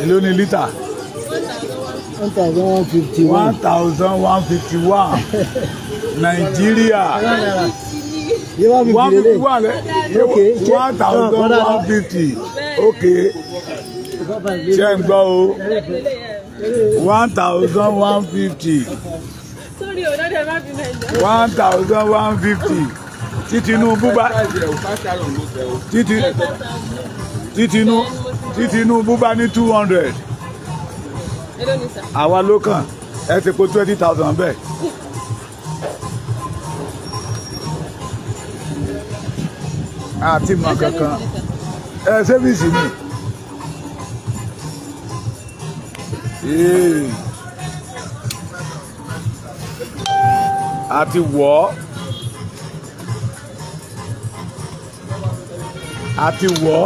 Èló ni lítà? 1151. 1151. Nàìjíríà. 151 lẹ. 1150. Okay. Ṣé ń gbọ́ o? 1150. 1150. Tí Tinubu bá tí Tinubu bá ní 200. Àwa ló kàn ẹ ti kó 20,000 bẹ́ẹ̀. Àti mọ̀ kankan sẹ́fíìsì ni. Àti wọ̀ àti wọ̀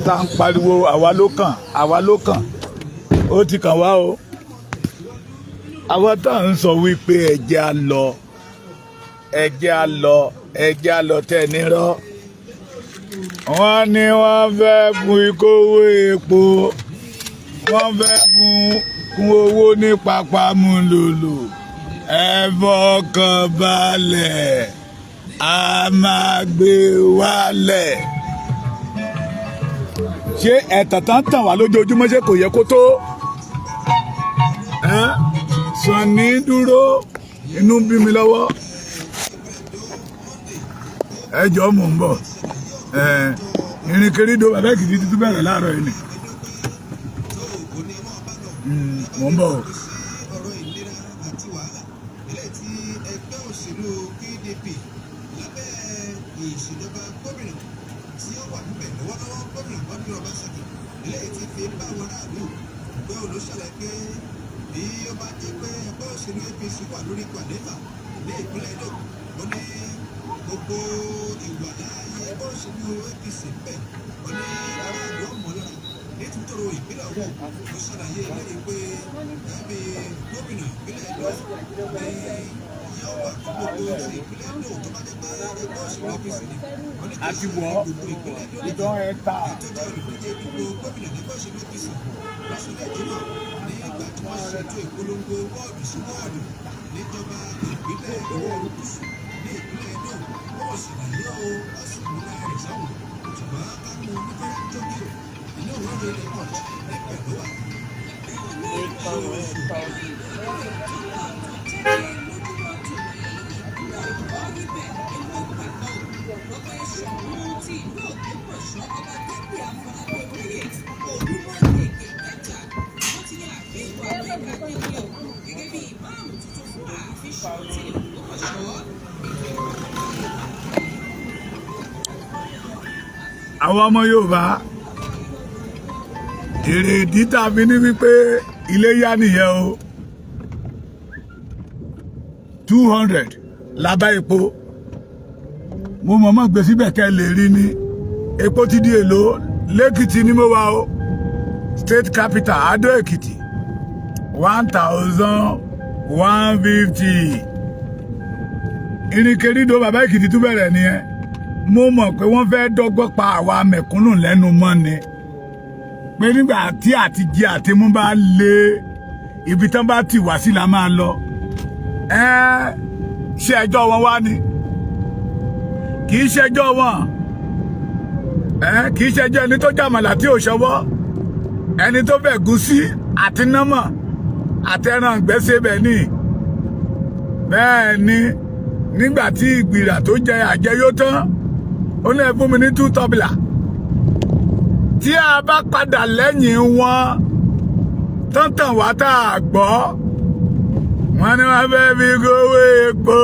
tá ń pariwo àwa ló kàn ó ti kàn wá o. Àwọn tá ń sọ wípé ẹ̀jẹ̀ á lọ tẹnirọ́. Wọ́n ní wọ́n fẹ́ gun ìkówó epo, wọ́n fẹ́ gun owó ní Papamululu. Ẹ fọkàn balẹ̀, a máa gbé wálẹ̀. Ṣé ẹ̀tàn tàn wá lójoojúmọ́ ṣé kò yẹ kó tó? Sànní dúró, inú bí mi lọ́wọ́. Ẹ jọ̀ọ́ mò ń bọ̀. Ìrìnkèrindò bàbá Èkìtì ti tún bẹ̀rẹ̀ láàárọ̀ yìí ni. Mò ń bọ̀. Bí ó bá jẹ́ pé ẹgbẹ́ òṣèlú APC wà lórí pàdéfà ní ìpínlẹ̀ Edo, ó ní gbogbo ìwà láàyè ẹgbẹ́ òṣèlú APC bẹ̀, ó ní aráàlú ọ̀mọ́lára nítorí ìpínlẹ̀ ọ̀hún ló ṣàlàyé lẹ́yìn pé ẹbí gómìnà ìpínlẹ̀ Edo ní yóò wà fún gbogbo ti ìpínlẹ̀ Edo tó bá jẹ́ pé ẹgbẹ́ òṣèlú APC ni. Ó ní kí gbogbo ìpínlẹ̀ Edo ní ìtọ́jú olùdíje gbogbo gómìnà ẹgbẹ́ òṣèlú APC lọ́sọ̀lẹ̀ ìdílọ̀ nígbà tí wọ́n ṣètò ìpolongo wọ́ọ̀dù sí wọ́ọ̀dù níjọba ìpínlẹ̀ ìwọ̀ gúúsù ní ìpínlẹ̀ Edo. Wọ́n ṣàlàyé o wọ́n sì mú láàrin sáwọn ṣùgbọ́n káàmù onífẹ́rẹ́ jókè inú ìwọ́de ilẹ̀ port nípẹ̀ ló wà. Àwọn ọmọ Yorùbá èrè ìdí tàbí ní wípé Iléyá nìyẹn o. 200 lábá epo mo mọ̀mọ́ gbé síbẹ̀ kẹ́ lè rí ní epo ti di èlò lẹ́kìtì ní mo wà o. State capital Adó Èkìtì 1150. Ìrìnkèrindò bàbá Èkìtì tún bẹ̀rẹ̀ nìyẹn. Mo mọ̀ pé wọ́n fẹ́ dọ́gbọ́n pa àwa mẹ̀kúnnù lẹ́nu mọ́ ni pé nígbà tí àtijẹ àtimú bá lé ibi tán bá tì wá sí la máa lọ. Ṣé ẹjọ́ wọn wá ni? Kì í ṣẹjọ́ wọn. Kì í ṣẹjọ́ ẹni tó jàmàlà tí ò ṣọwọ́, ẹni tó bẹ̀ gúsí àti námọ̀ àtẹran gbẹ́sẹ̀ bẹ̀ ni. Bẹ́ẹ̀ ni nígbà tí ìgbìrà tó jẹ àjẹyó tán ó ní ẹ fún mi ní 2 tọ́bìlà. Tí a bá padà lẹ́yìn wọn tán wá tá a gbọ́, wọ́n ní wọ́n fẹ́ fi gbowó epo.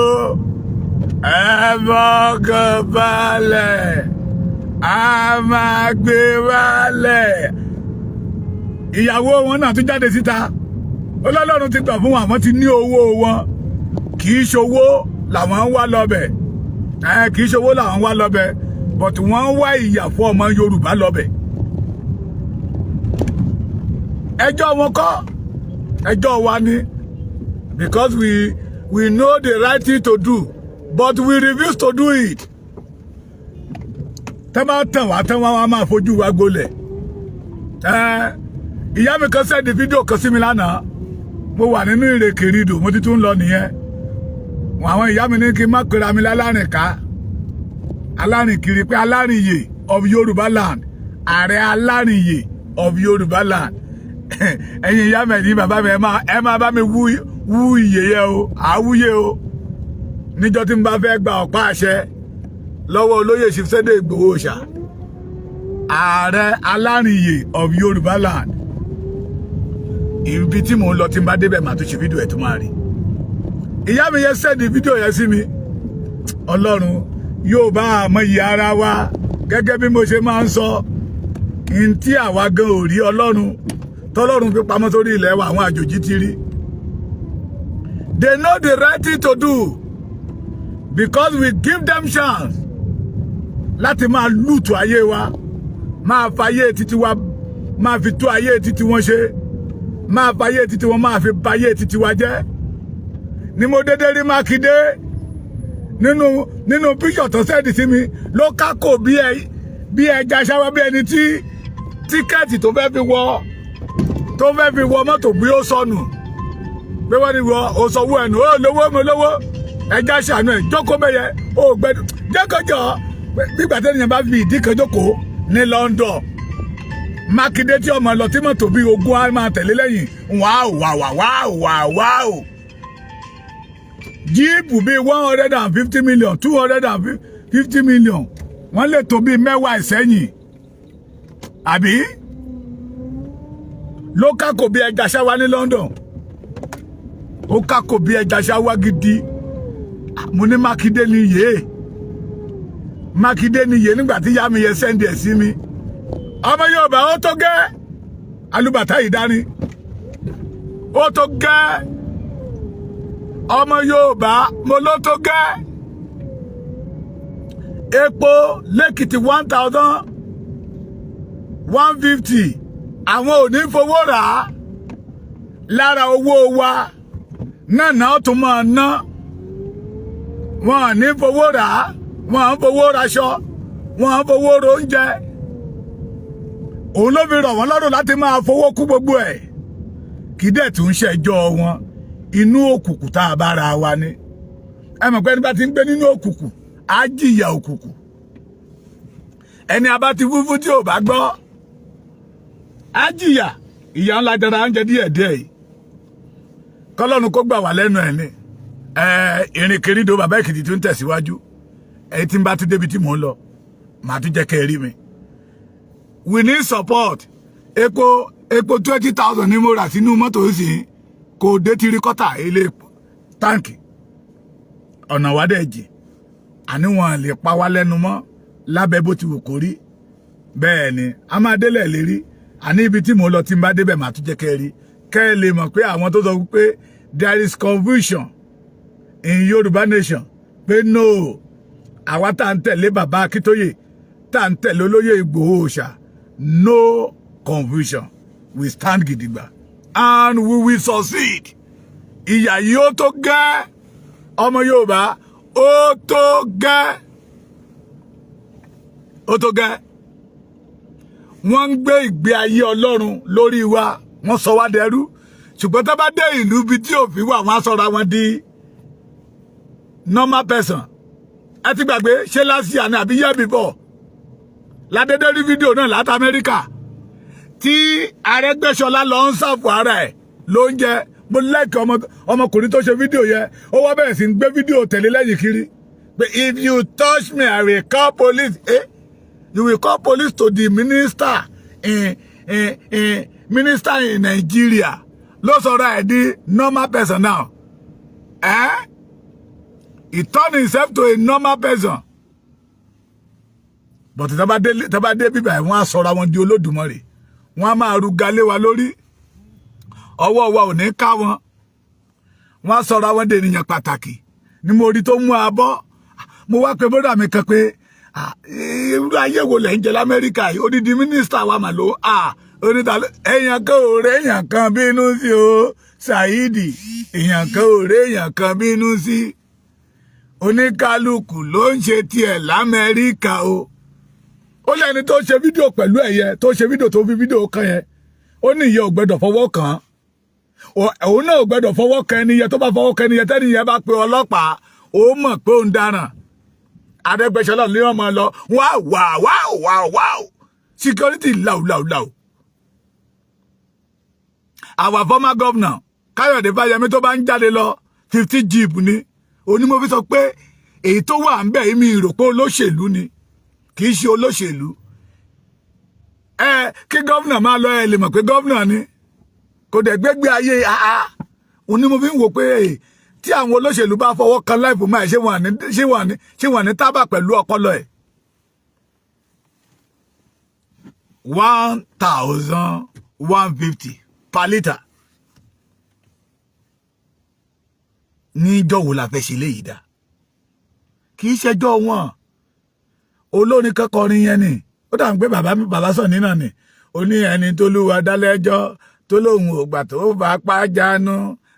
Ẹ fọkàn balẹ̀, a máa gbé wálẹ̀. Ìyàwó wọn náà tún jáde síta. Ọlọ́run ti gbà fún wọn, àwọn ti ní owó wọn, kì í ṣowó làwọn ń wá lọ́bẹ̀. kì í ṣe owó làwọn wá lọ́bẹ̀ but wọ́n wá ìyà fún ọmọ Yorùbá lọ́bẹ̀. ẹjọ́ wọn kọ́ ẹjọ́ wa ni because we know the right thing to do but we refuse to do it. tẹ́ bá tàn wá tán wá máa fojú wa gbolẹ̀. ìyá mi kan sẹ́ẹ̀dì fídíò kan sí mi lánàá mo wà nínú ìrèkèrìdò mo ti tún lọ nìyẹn àwọn ìyá mi ní kí n má pera mi lálárìn ká alárìn kiri pé alárìnyè of Yorùbá land ààrẹ alárìnyè of Yorùbá land ẹ̀yin ìyá mi ní bàbá mi ẹ máa bá mi wú iyè yẹ o àwúyè o níjọ́ tí n bá fẹ́ gba ọ̀pá àṣẹ lọ́wọ́ olóyè Sunday Igboho Òòṣà ààrẹ alárìnyè of Yorùbá land ibi tí mò ń lọ tí n bá débẹ̀ màá tún ṣe fídíò ẹ̀ tó máa rí ìyá mi yẹn sẹ́ẹ̀dì fídíò yẹn sí mi Ọlọ́run yóò bá àmọ́ iye ara wa gẹ́gẹ́ bí mo ṣe máa ń sọ n tí àwa gan ò rí Ọlọ́run tọ́lọ́run fi pamọ́ sórí ilẹ̀ wa àwọn àjòjì ti rí. They know the right thing to do because we give them chance láti máa lùtù ayé wa máa fayé títí wa máa fi tó ayé títí wọn ṣe máa fayé títí wọn máa fi bayé títí wa jẹ́. Ni mo dédé rí Mákindé nínú píṣọ̀ tó sẹ́ẹ̀dì sí mi ló kákò bí ẹja ṣáwá bí ẹni tí tíkẹ́ẹ̀tì tó fẹ́ fi wọ mọ́tò bí ó sọnù pé wọ́n ní wọ òṣòwò ẹ̀nù ó lówó mo lówó ẹja ṣàánú ẹ̀ jókòó mẹ́yẹ ó gbẹ́dù jẹ́kọ̀jọ́ gbígbà tẹ́nìyàn bá fi ìdí kan jókòó ní London Mákindé tí ọmọ lọ tí mọ́tò bí ogún á máa tẹ̀lé lẹ́yìn wáò jíìpù bíi 150 million 250 million wọ́n lè tó bíi mẹ́wàá ìsẹ́yìn àbí ló kákò bí ẹja ṣáwá ní London ó kákò bí ẹja ṣáwá gidi mo ní Mákindé ní yé nígbà tí yá mi yẹ sẹ́ndì ẹ̀ sí mi ọmọ Yorùbá ó tó gẹ́ alúbàtà yìí dání ó tó gẹ́ ọmọ Yorùbá mo ló tó gẹ́ epo lẹ́kìtì 1,150 àwọn ò ní fowó rà á lára owó wa náà tún máa ná wọn ò ní fowó rà á wọn ò ń fowó raṣọ wọn ò ń fowó ro oúnjẹ òun ló fi rọ̀ wọ́n lọ́rùn láti máa fowó kú gbogbo ẹ̀ kì í dẹ̀ tún ṣẹjọ́ wọn inú òkùnkùn tá a bá ra wa ni ẹ mọ̀ pé ẹni bá ti ń gbé nínú òkùnkùn á jìyà òkùnkùn ẹni a bá ti fúfú tí ò bá gbọ́ á jìyà ìyà ńlá dára oúnjẹ díẹ̀díẹ̀ yìí kọ́lọ́run kó gbà wá lẹ́nu ẹ̀ ni ìrìnkèrindò bàbá Èkìtì tún tẹ̀síwájú èyí tí ń bá tún débi tí mò ń lọ màá tún jẹ́ kẹ́ ẹ rí mi. We need support epo 20,000 ní mo rà sínú mọ́tò sí kò dé tirikọ́tà ilé táǹkì ọ̀nà wa dẹ̀ jì àní wọn lè pa wá lẹ́nu mọ́ lábẹ́ bó ti wù kó rí bẹ́ẹ̀ ni a máa délẹ̀ lérí àní ibi tí mò ń lọ tí n bá débẹ̀ màá tún jẹ́ kẹ́ ẹ rí kẹ́ ẹ lè mọ̀ pé àwọn tó sọ pé there is confusion in Yorùbá nation pé no àwa tá à ń tẹ̀lé bàbá Akíntóyè tá à ń tẹ̀lé olóyè Ìgbòho Òòṣà no confusion we stand gidigba and we will succeed ìyà yìí ó tó gẹ́ ọmọ Yorùbá ó tó gẹ́ wọ́n ń gbé ìgbé ayé Ọlọ́run lórí wa wọ́n sọ wá dẹrú ṣùgbọ́n tó bá dé ìlú bí tí òfin wà wọ́n á sọra wọn di normal person ẹ ti gbàgbé ṣé last year ní àbí year before ládédé rí fídíò náà láti Amẹ́ríkà tí Arẹ́gbẹ́ṣọlá lọ ń sàfù ara ẹ̀ ló ń jẹ mo lẹ́kẹ̀ ọmọkùnrin tó ṣe fídíò yẹn ó wá bẹ̀rẹ̀ sí ń gbé fídíò tẹ̀lé lẹ́yìn kiri pé if you touch me I will call police you will call police to the minister in Nigeria ló sọ̀rọ̀ ẹ̀ di normal person now he turned himself to a normal person but tọ́ba dé bíbá ẹ̀ wọ́n á sọ̀rọ̀ àwọn di Olódùmarè wọ́n á máa ruga lé wa lórí ọwọ́ wa ò ní ká wọn wọ́n á sọ̀rọ̀ àwọn dènìyàn pàtàkì ni mo rí tó mú abọ́ mo wá pe bọ́dà mi kan pé irú ayé wo lẹ́ ń jẹ l'Amẹ́ríkà yìí odidi mínísítà wa mà ló oníta èèyàn kan ò rẹ èèyàn kan bínú sí o Saidi èèyàn kan ò rẹ èèyàn kan bínú sí oníkálukú ló ń ṣe tiẹ̀ l'Amẹ́ríkà o ó lẹ́ni tó ṣe fídíò pẹ̀lú ẹ̀yẹ tó ṣe fídíò tó fi fídíò kan yẹn ó ní ìyẹn ò gbẹ́dọ̀ fọwọ́ kàn án òun náà ò gbẹ́dọ̀ fọwọ́ kan ẹni yẹn tó bá fọwọ́ kan ẹni yẹn tẹ́ni yẹn bá pe ọlọ́pàá ó mọ̀ pé ó ń dáràn Arẹ́gbẹ́ṣọlá ní ọmọ lọ wow security loud. Our former governor Káyọ̀dé Fáyẹmí tó bá ń jáde lọ 50 jeep ni onímọ̀ fi sọ pé èyí tó wà ń bẹ̀ mi rò pé olóṣèlú ni kì í ṣe olóṣèlú kí gọ́vnà máa lọ ẹ lè mọ̀ pé gọ́vnà ni kò dẹ̀ gbégbé ayé onímọ̀ fi ń wò pé tí àwọn olóṣèlú bá fọwọ́ kan láìpù máa ṣé wọ́n ní tábà pẹ̀lú ọpọlọ ẹ̀ 1,150 per litre ní ìjọ wo la fẹ́ ṣe léyìí dá kì í ṣẹjọ́ wọn olórin kọkọrin yẹn ni ó dà ń pé bàbá sọ nínà ni ó ní ẹni tó lúwa dálẹ́jọ́ tó lóun ògbà tó bá pàjánu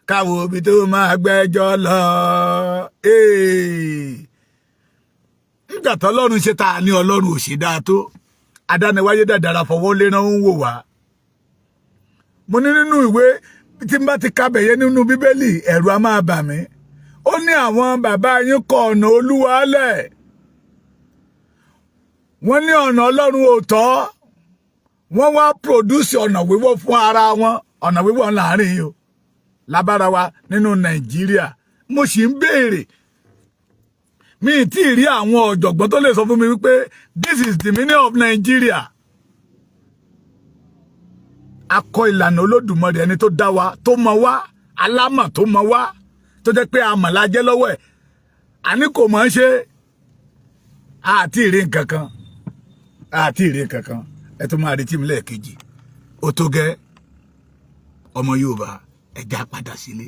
káwo ibi tó máa gbẹ́jọ́ lọ nígbà tọ́lọ́run ṣe ta ni Ọlọ́run ò ṣe dáa tó adániwáyé dàdára fọwọ́ léran ń wò wá mo ní nínú ìwé tí n bá ti kábẹ̀yẹ nínú Bíbélì ẹ̀rù a máa bà mí ó ní àwọn bàbá yín kọ ọ̀nà Olúwa lẹ̀ wọ́n ní ọ̀nà Ọlọ́run ò tọ́ wọ́n wá produce ọ̀nà wíwọ́ fún ara wọn ọ̀nà wíwọ́ láàrin yìí o lábára wa nínú Nàìjíríà mo sì ń béèrè mi tí ì rí àwọn ọ̀jọ̀gbọ́n tó lè sọ fún mi wípé this is the meaning of Nigeria akọ ìlànà Olódùmarè ẹni tó dá wa tó mọ wá alámọ̀ tó mọ wá tó jẹ́ pé àmàlà jẹ́ lọ́wọ́ ẹ̀ àní kò mọ̀ ń ṣe àti ìrí nǹkan kan ẹ tó máa retí mi lẹ́ẹ̀kejì ó tó gẹ́ ọmọ Yorùbá ẹja padà sílé.